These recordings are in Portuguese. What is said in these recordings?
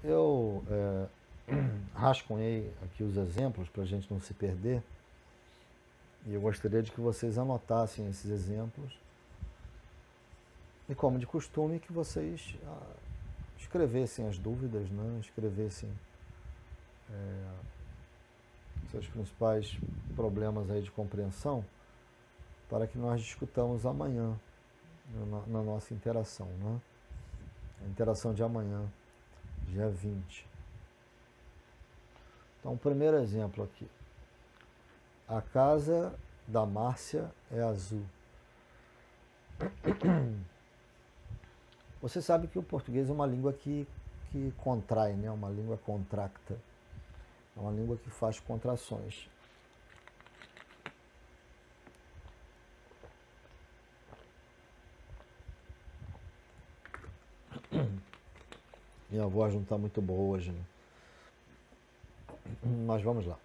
Eu rascunhei aqui os exemplos para a gente não se perder e eu gostaria de que vocês anotassem esses exemplos e, como de costume, que vocês escrevessem as dúvidas, né? Escrevessem seus principais problemas aí de compreensão para que nós discutamos amanhã na nossa interação, né? A interação de amanhã, dia 20. Então, o primeiro exemplo aqui. A casa da Márcia é azul. Você sabe que o português é uma língua que contrai, né? Uma língua contracta. É uma língua que faz contrações. Minha voz não está muito boa hoje, né? Mas vamos lá.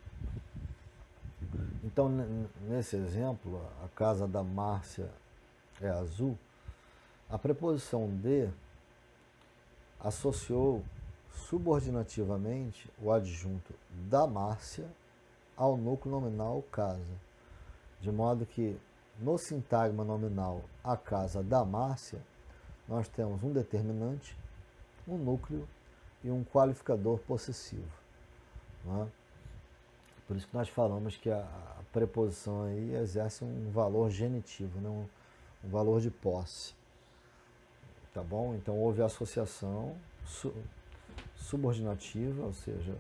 Então, nesse exemplo, a casa da Márcia é azul. A preposição de associou subordinativamente o adjunto da Márcia ao núcleo nominal casa, de modo que no sintagma nominal a casa da Márcia nós temos um determinante, um núcleo e um qualificador possessivo, não é? Por isso que nós falamos que a preposição aí exerce um valor genitivo, né? Um valor de posse. Tá bom? Então houve associação subordinativa, ou seja,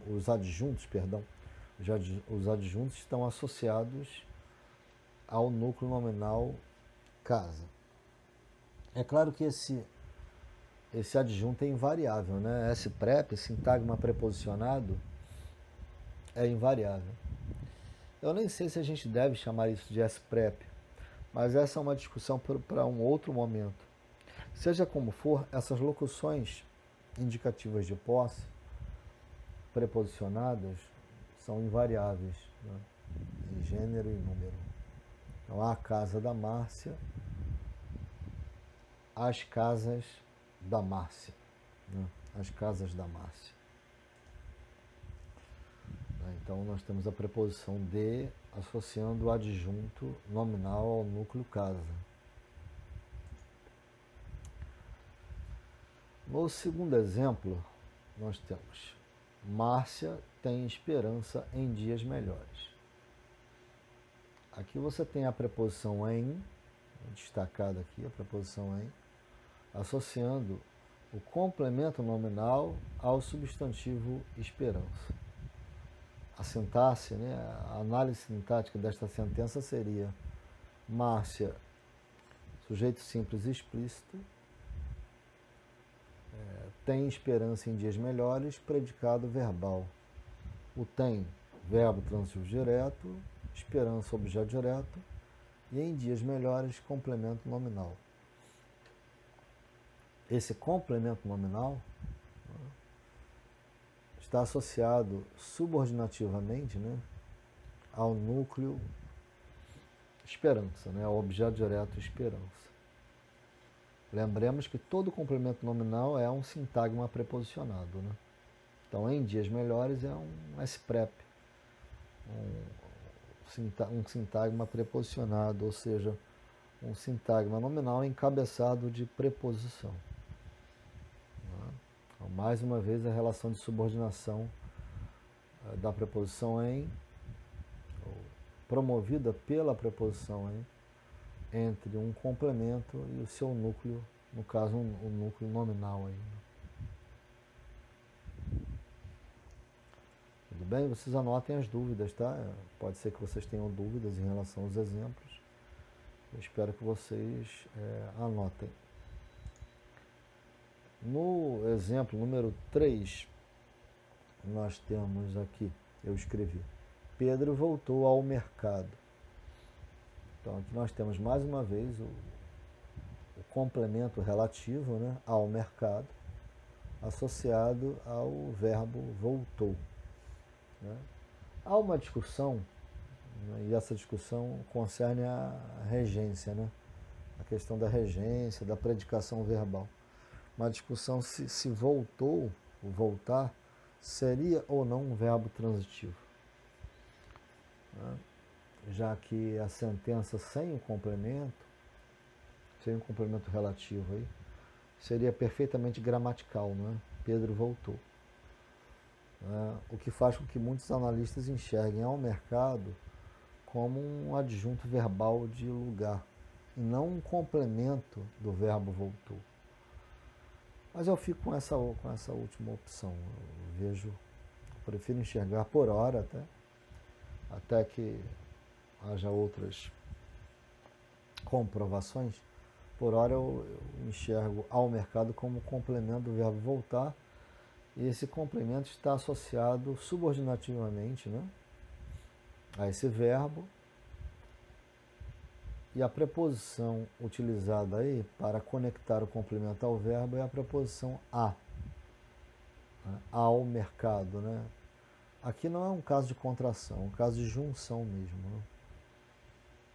os adjuntos, perdão, os adjuntos estão associados ao núcleo nominal casa. É claro que esse adjunto é invariável, né? S-prep, sintagma preposicionado, é invariável. Eu nem sei se a gente deve chamar isso de S-prep, mas essa é uma discussão para um outro momento. Seja como for, essas locuções indicativas de posse, preposicionadas, são invariáveis, né? Em gênero e número. Então, a casa da Márcia, as casas da Márcia, né? As casas da Márcia. Então, nós temos a preposição de associando o adjunto nominal ao núcleo casa. No segundo exemplo, nós temos Márcia tem esperança em dias melhores. Aqui você tem a preposição em, destacada aqui, a preposição em, associando o complemento nominal ao substantivo esperança. A sintaxe, né, a análise sintática desta sentença seria Márcia, sujeito simples explícito, tem esperança em dias melhores, predicado verbal. O tem, verbo transitivo direto, esperança, objeto direto, e em dias melhores, complemento nominal. Esse complemento nominal está associado subordinativamente, né, ao núcleo esperança, né, ao objeto direto esperança. Lembremos que todo complemento nominal é um sintagma preposicionado, né? Então, em dias melhores é um S-prep, um sintagma preposicionado, ou seja, um sintagma nominal encabeçado de preposição. Então, mais uma vez, a relação de subordinação da preposição em, promovida pela preposição em, entre um complemento e o seu núcleo, no caso, um núcleo nominal aí. Tudo bem? Vocês anotem as dúvidas, tá? Pode ser que vocês tenham dúvidas em relação aos exemplos. Eu espero que vocês anotem. No exemplo número 3, nós temos aqui, eu escrevi, Pedro voltou ao mercado. Então, aqui nós temos mais uma vez o complemento relativo, né, ao mercado, associado ao verbo voltou, né? Há uma discussão, né, e essa discussão concerne a regência, né, a questão da regência, da predicação verbal. uma discussão se voltou, o voltar, seria ou não um verbo transitivo. Né? Já que a sentença sem o complemento relativo aí, seria perfeitamente gramatical, né? Pedro voltou. O que faz com que muitos analistas enxerguem ao mercado como um adjunto verbal de lugar, e não um complemento do verbo voltou. Mas eu fico com essa última opção. Eu prefiro enxergar por hora até que haja outras comprovações. Por hora eu enxergo ao mercado como complemento do verbo voltar, e esse complemento está associado subordinativamente, né, a esse verbo, e a preposição utilizada aí para conectar o complemento ao verbo é a preposição a, né, ao mercado, né? Aqui não é um caso de contração, é um caso de junção mesmo, né?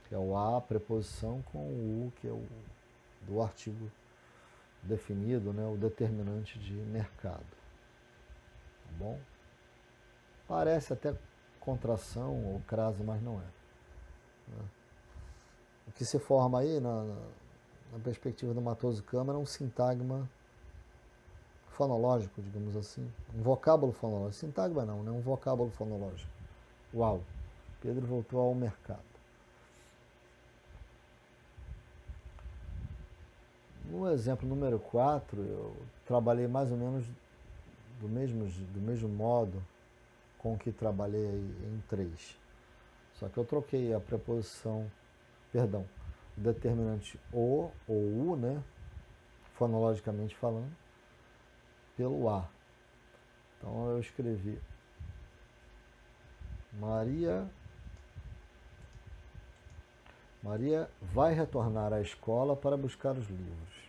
Que é o a, preposição, com o u, que é o do artigo definido, né, o determinante de mercado. Tá bom? Parece até contração ou crase, mas não é. Né? O que se forma aí, na perspectiva do Matoso Câmara, é um sintagma fonológico, digamos assim. Um vocábulo fonológico. Sintagma não, né? Um vocábulo fonológico. Uau! Pedro voltou ao mercado. No exemplo número 4, eu trabalhei mais ou menos do mesmo modo com que trabalhei em 3. Só que eu troquei a preposição, o determinante o ou u, né, fonologicamente falando, pelo a. Então eu escrevi Maria vai retornar à escola para buscar os livros.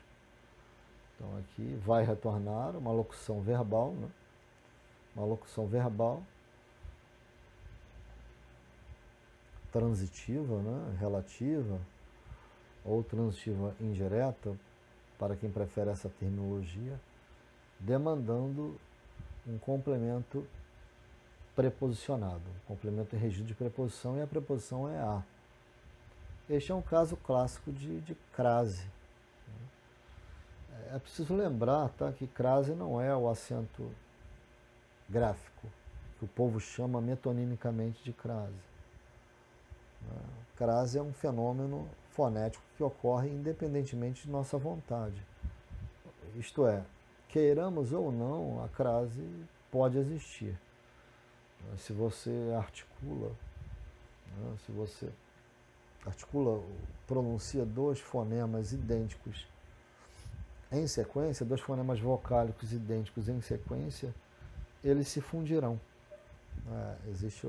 Então aqui, vai retornar, uma locução verbal, né? Uma locução verbal transitiva, né? Relativa, ou transitiva indireta, para quem prefere essa terminologia, demandando um complemento preposicionado, um complemento regido de preposição, e a preposição é a. Este é um caso clássico de crase. É preciso lembrar, tá, que crase não é o acento gráfico, que o povo chama metonimicamente de crase. Crase é um fenômeno fonético que ocorre independentemente de nossa vontade. Isto é, queiramos ou não, a crase pode existir. Se você articula, pronuncia dois fonemas idênticos em sequência, dois fonemas vocálicos idênticos em sequência, eles se fundirão. Existe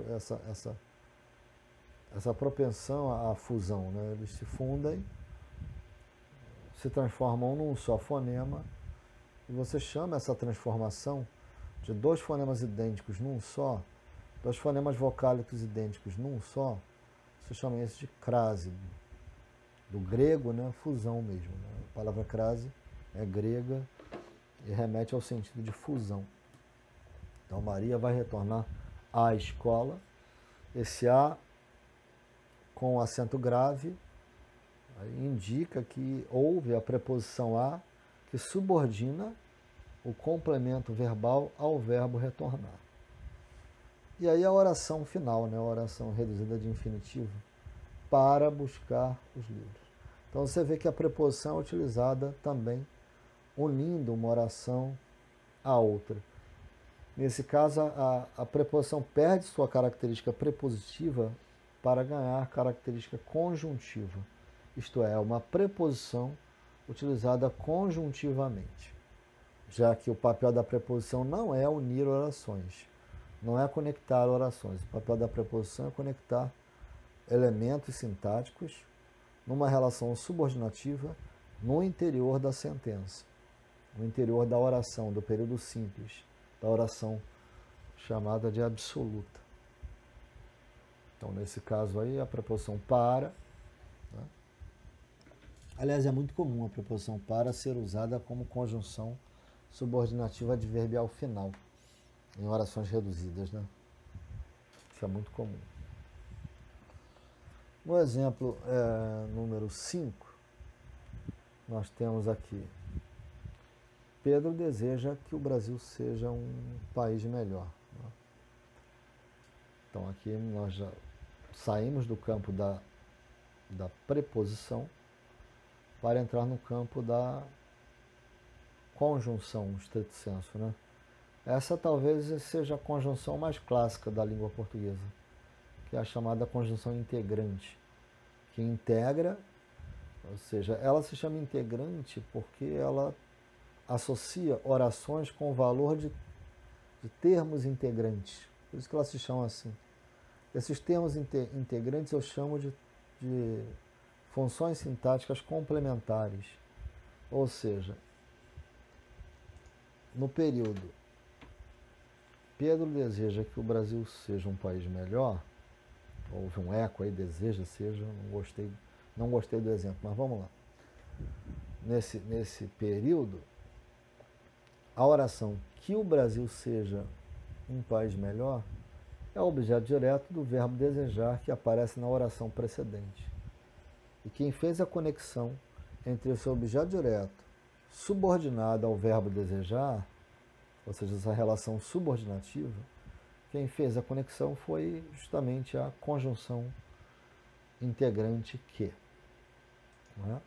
essa propensão à fusão, né? Eles se fundem, se transformam num só fonema, e você chama essa transformação de dois fonemas idênticos num só, dois fonemas vocálicos idênticos num só, você chama isso de crase. Do grego, né, fusão mesmo. Né? A palavra crase é grega e remete ao sentido de fusão. Então Maria vai retornar à escola. Esse a com acento grave indica que houve a preposição a que subordina o complemento verbal ao verbo retornar. E aí a oração final, né, a oração reduzida de infinitivo, para buscar os livros. Então você vê que a preposição é utilizada também unindo uma oração à outra. Nesse caso, a preposição perde sua característica prepositiva para ganhar característica conjuntiva. Isto é, uma preposição utilizada conjuntivamente, já que o papel da preposição não é unir orações, não é conectar orações. O papel da preposição é conectar elementos sintáticos numa relação subordinativa no interior da sentença, no interior da oração, do período simples, da oração chamada de absoluta. Então, nesse caso aí, a preposição para, né, Aliás, é muito comum a preposição para ser usada como conjunção subordinativa adverbial final, em orações reduzidas, né? Isso é muito comum. No exemplo número 5, nós temos aqui: Pedro deseja que o Brasil seja um país melhor. Então aqui nós já saímos do campo da preposição para entrar no campo da conjunção, estrito sensu, né? Essa talvez seja a conjunção mais clássica da língua portuguesa, que é a chamada conjunção integrante, que integra, ou seja, ela se chama integrante porque ela associa orações com o valor de termos integrantes. Por isso que ela se chama assim. Esses termos integrantes eu chamo de funções sintáticas complementares. Ou seja, no período Pedro deseja que o Brasil seja um país melhor, houve um eco aí, deseja seja, não gostei do exemplo, mas vamos lá. Nesse período, a oração que o Brasil seja um país melhor é o objeto direto do verbo desejar que aparece na oração precedente. E quem fez a conexão entre esse objeto direto subordinado ao verbo desejar, ou seja, essa relação subordinativa, quem fez a conexão foi justamente a conjunção integrante que. Não é?